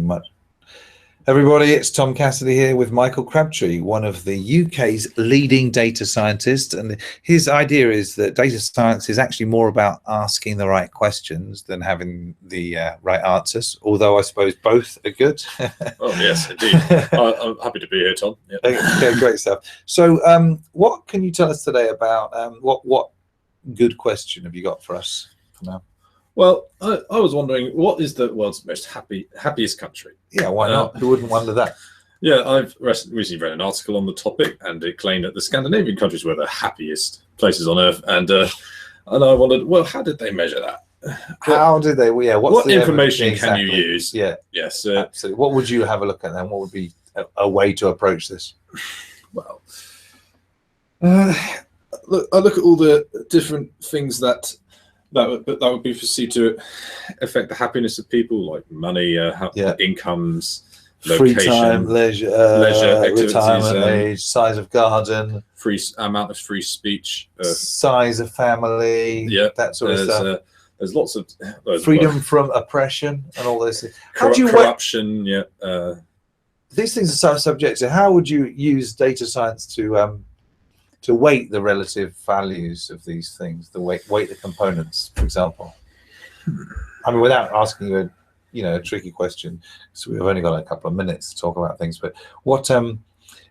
much. Everybody, it's Tom Cassidy here with Michael Crabtree, one of the UK's leading data scientists. And his idea is that data science is actually more about asking the right questions than having the right answers, although I suppose both are good. Oh, yes, indeed. I'm happy to be here, Tom. Yeah. Okay, great stuff. So what can you tell us today about what good question have you got for us for now? Well, I was wondering, what is the world's most happiest country? Yeah, why not? Who wouldn't wonder that? Yeah, I've recently read an article on the topic, and it claimed that the Scandinavian countries were the happiest places on earth. And I wondered, well, how did they measure that? How did they? Yeah, what information can you use? Yeah, yes, absolutely. What would you have a look at then? What would be a way to approach this? Well, I look at all the different things that would be perceived to affect the happiness of people, like money, incomes, free location, time, leisure retirement age, size of garden, amount of free speech, size of family, that sort of stuff. There's lots of freedom from oppression and all those things. Corruption, these things are so subjective. How would you use data science to weight the relative values of these things, weight the components, for example? I mean, without asking you a tricky question, so we've only got a couple of minutes to talk about things, but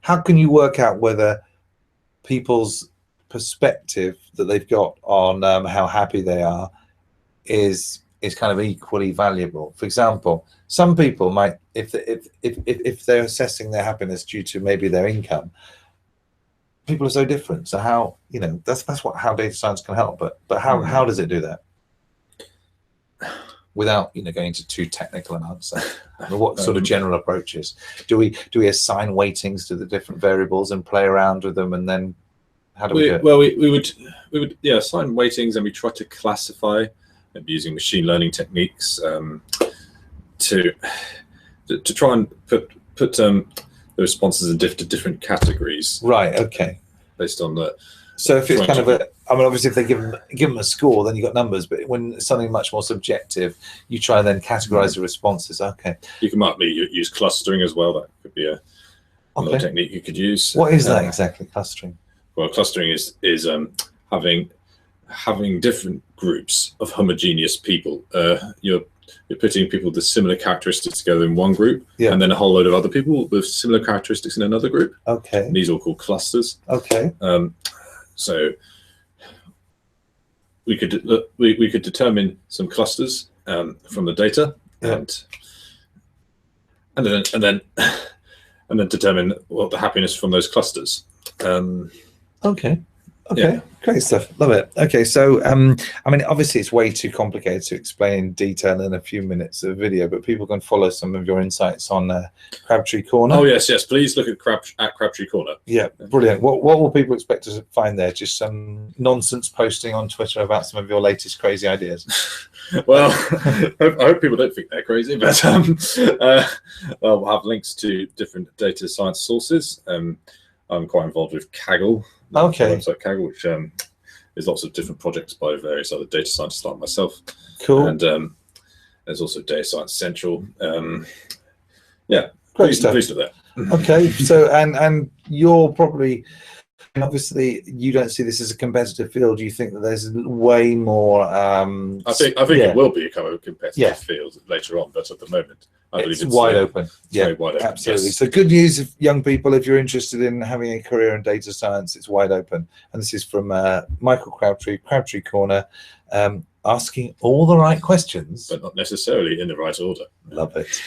how can you work out whether people's perspective that they've got on how happy they are is kind of equally valuable? For example, some people might, if they're assessing their happiness due to maybe their income, people are so different. So how, that's how data science can help. But how does it do that without going into too technical an answer? I mean, what sort of general approaches do we assign weightings to the different variables and play around with them, and then how do we do it? Well, we would assign weightings, and we try to classify using machine learning techniques to try and put the responses into different categories. Right. Okay. Based on the. So if it's kind of obviously if they give them a score, then you've got numbers. But when it's something much more subjective, you try and then categorize the responses. Okay. You can use clustering as well. That could be another technique you could use. What is that exactly? Clustering. Well, clustering is having different groups of homogeneous people. You're putting people with similar characteristics together in one group, and then a whole load of other people with similar characteristics in another group. Okay. And these are all called clusters. Okay. So we could determine some clusters from the data, and then determine what the happiness from those clusters. Okay. Okay, great stuff. Love it. Okay, so I mean, obviously it's way too complicated to explain in detail in a few minutes of video, but people can follow some of your insights on Crabtree Corner. Oh yes, please look at Crabtree Corner. Yeah, brilliant. What will people expect to find there? Just some nonsense posting on Twitter about some of your latest crazy ideas? Well, I hope people don't think they're crazy, but we'll have links to different data science sources. I'm quite involved with Kaggle. Okay. Website Kaggle, which is lots of different projects by various other data scientists like myself. Cool. And there's also Data Science Central. Great stuff. Please do that. Okay. So and you're probably, obviously you don't see this as a competitive field. You think that there's way more. I think it will become a competitive field later on, but at the moment, I believe it's wide open. Yeah, wide open. Absolutely. Yes. So good news, if young people, if you're interested in having a career in data science, it's wide open. And this is from Michael Crabtree, Crabtree Corner, asking all the right questions, but not necessarily in the right order. Love it.